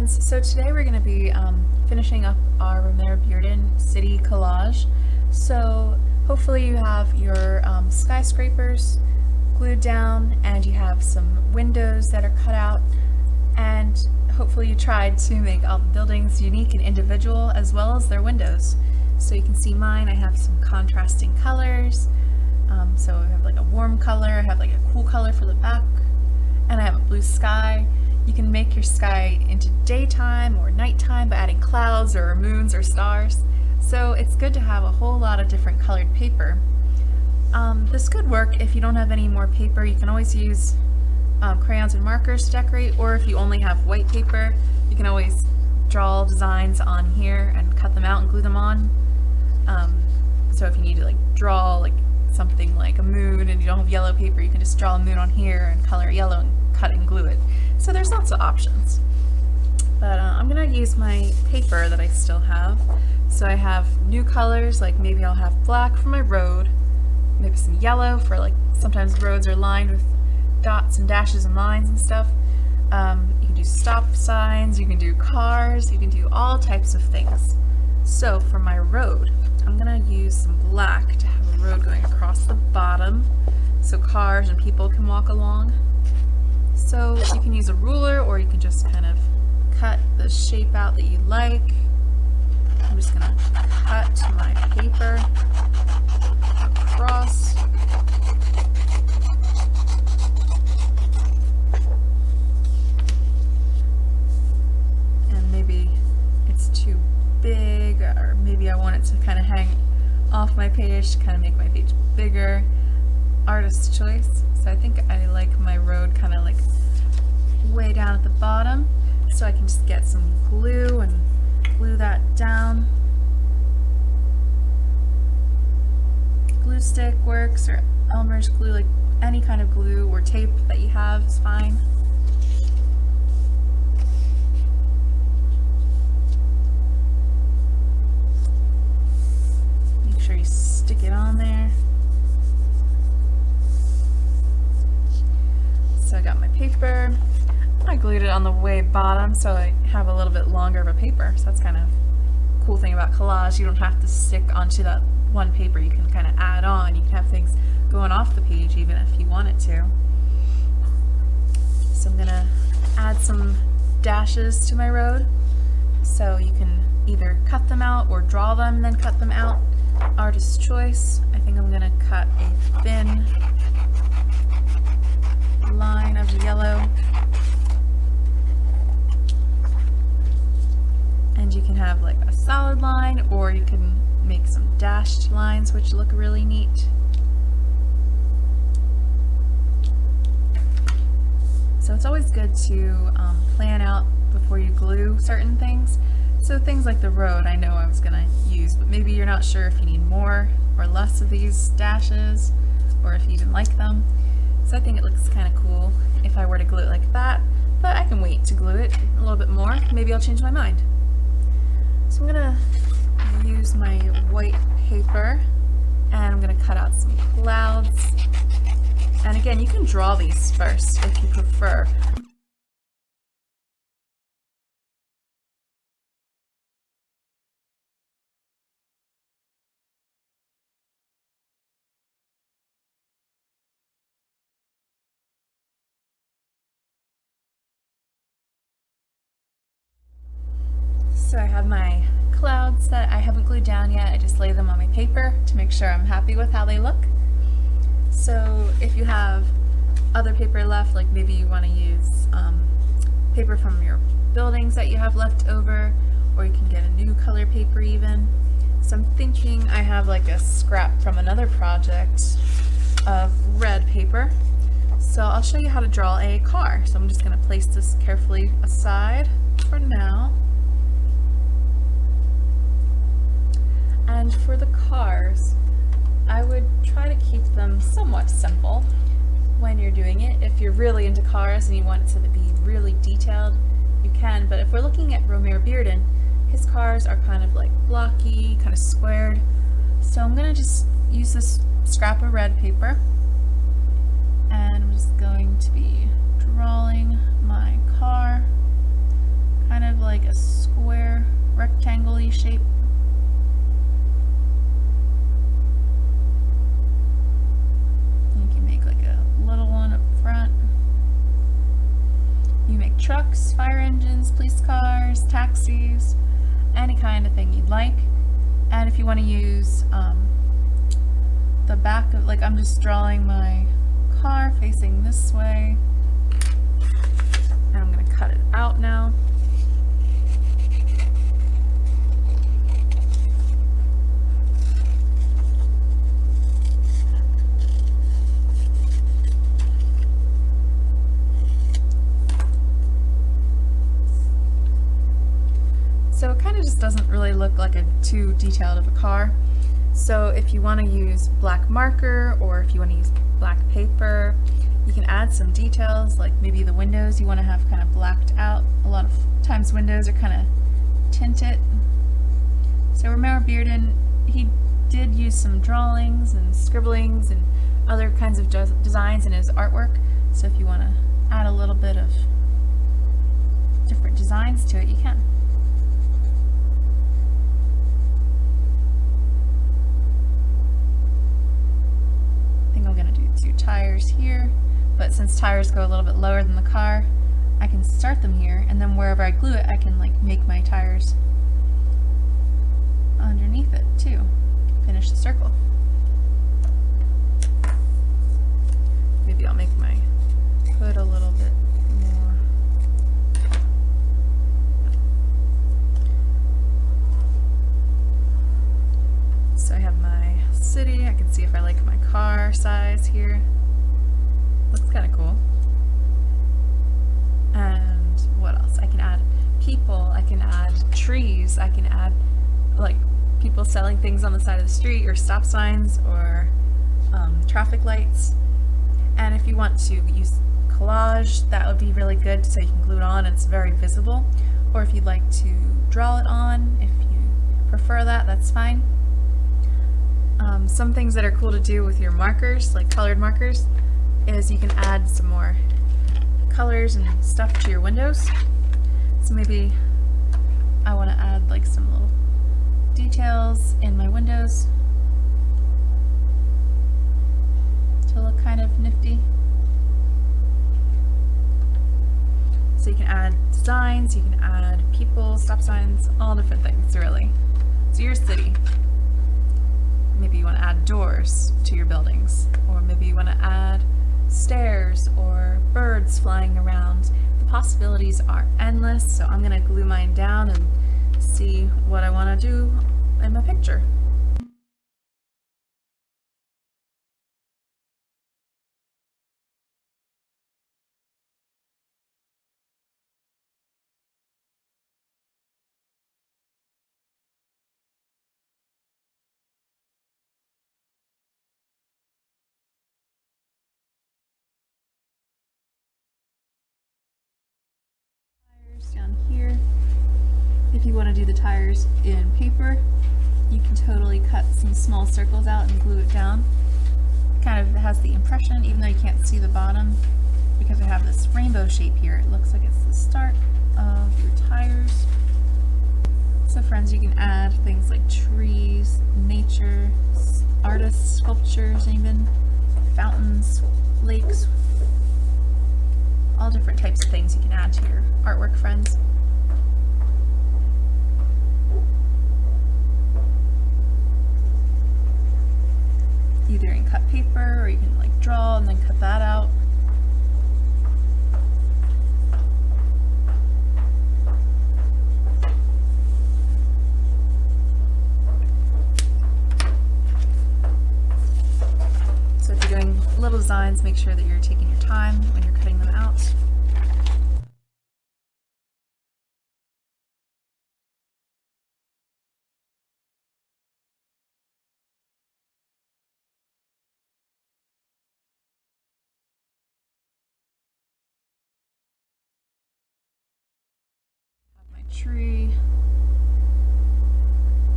friends, so today we're going to be finishing up our Romare Bearden city collage. So hopefully you have your skyscrapers glued down and you have some windows that are cut out, and hopefully you tried to make all the buildings unique and individual as well as their windows. So you can see mine, I have some contrasting colors. So I have like a warm color, I have like a cool color for the back, and I have a blue sky. You can make your sky into daytime or nighttime by adding clouds or moons or stars. So it's good to have a whole lot of different colored paper. This could work if you don't have any more paper. You can always use crayons and markers to decorate, or if you only have white paper, you can always draw designs on here and cut them out and glue them on. So if you need to like draw like something like a moon and you don't have yellow paper, you can just draw a moon on here and color it yellow and cut it and glue it. So there's lots of options. But I'm gonna use my paper that I still have. So I have new colors, like maybe I'll have black for my road, maybe some yellow for like, sometimes roads are lined with dots and dashes and lines and stuff. You can do stop signs, you can do cars, you can do all types of things. So for my road, I'm gonna use some black to have a road going across the bottom so cars and people can walk along. So you can use a ruler, or you can just kind of cut the shape out that you like. I'm just gonna cut my paper across. And maybe it's too big, or maybe I want it to kind of hang off my page to kind of make my page bigger. Artist's choice. So I think I like my road kind of like way down at the bottom, so I can just get some glue and glue that down. Glue stick works, or Elmer's glue, like any kind of glue or tape that you have is fine. Make sure you stick it on there. So I got my paper. I glued it on the way bottom so I have a little bit longer of a paper. So that's kind of a cool thing about collage. You don't have to stick onto that one paper. You can kind of add on. You can have things going off the page even if you wanted to. So I'm gonna add some dashes to my road. So you can either cut them out or draw them and then cut them out. Artist's choice. I think I'm gonna cut a thin line of yellow, and you can have like a solid line, or you can make some dashed lines which look really neat. So it's always good to plan out before you glue certain things. So things like the road I know I was gonna use, but maybe you're not sure if you need more or less of these dashes, or if you even like them. So I think it looks kind of cool if I were to glue it like that, but I can wait to glue it a little bit more. Maybe I'll change my mind. So I'm gonna use my white paper, and I'm gonna cut out some clouds. And again, you can draw these first if you prefer. So I have my clouds that I haven't glued down yet. I just lay them on my paper to make sure I'm happy with how they look. So if you have other paper left, like maybe you want to use paper from your buildings that you have left over, or you can get a new color paper even. So I'm thinking I have like a scrap from another project of red paper. So I'll show you how to draw a car. So I'm just going to place this carefully aside for now. And for the cars, I would try to keep them somewhat simple when you're doing it. If you're really into cars and you want it to be really detailed, you can. But if we're looking at Romare Bearden, his cars are kind of like blocky, kind of squared. So I'm gonna just use this scrap of red paper, and I'm just going to be drawing my car kind of V shape. You can make like a little one up front. You make trucks, fire engines, police cars, taxis, any kind of thing you'd like. And if you want to use the back of, like I'm just drawing my car facing this way, and I'm going to cut it out now. So it kind of just doesn't really look like too detailed of a car. So if you want to use black marker, or if you want to use black paper, you can add some details, like maybe the windows you want to have kind of blacked out. A lot of times windows are kind of tinted. So Romare Bearden, he did use some drawings and scribblings and other kinds of designs in his artwork. So if you want to add a little bit of different designs to it, you can. I'm going to do 2 tires here, but since tires go a little bit lower than the car, I can start them here, and then wherever I glue it, I can like make my tires underneath it too. Finish the circle. Maybe I'll make my hood a little bit more. So I have my city. I can see if I like my car size here. Looks kind of cool. And what else? I can add people, I can add trees, I can add like people selling things on the side of the street, or stop signs, or traffic lights. And if you want to use collage, that would be really good, so you can glue it on and it's very visible. Or if you'd like to draw it on, if you prefer that, that's fine. Some things that are cool to do with your markers, like colored markers, is you can add some more colors and stuff to your windows. So maybe I want to add like some little details in my windows to look kind of nifty. So you can add designs, you can add people, stop signs, all different things really. So your city. Maybe you want to add doors to your buildings, or maybe you want to add stairs or birds flying around. The possibilities are endless, so I'm going to glue mine down and see what I want to do in my picture. Down here, if you want to do the tires in paper, you can totally cut some small circles out and glue it down. Kind of has the impression, even though you can't see the bottom, because I have this rainbow shape here, it looks like it's the start of your tires. So friends, you can add things like trees, nature, artists, sculptures, even fountains, lakes, all different types of things you can add to your artwork, friends. Either in cut paper, or you can like draw and then cut that out. So if you're doing little designs, make sure that you're taking your time when you're cutting them out. Have my tree.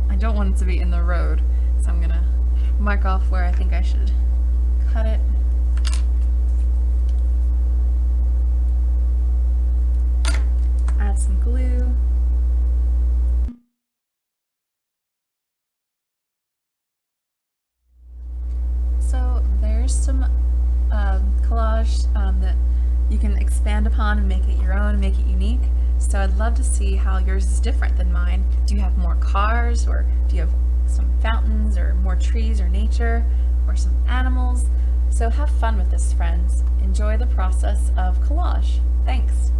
I don't want it to be in the road, so I'm gonna mark off where I think I should cut it. Add some glue. here's some collage that you can expand upon and make it your own and make it unique. So I'd love to see how yours is different than mine. Do you have more cars, or do you have some fountains, or more trees or nature, or some animals? So have fun with this, friends. Enjoy the process of collage. Thanks.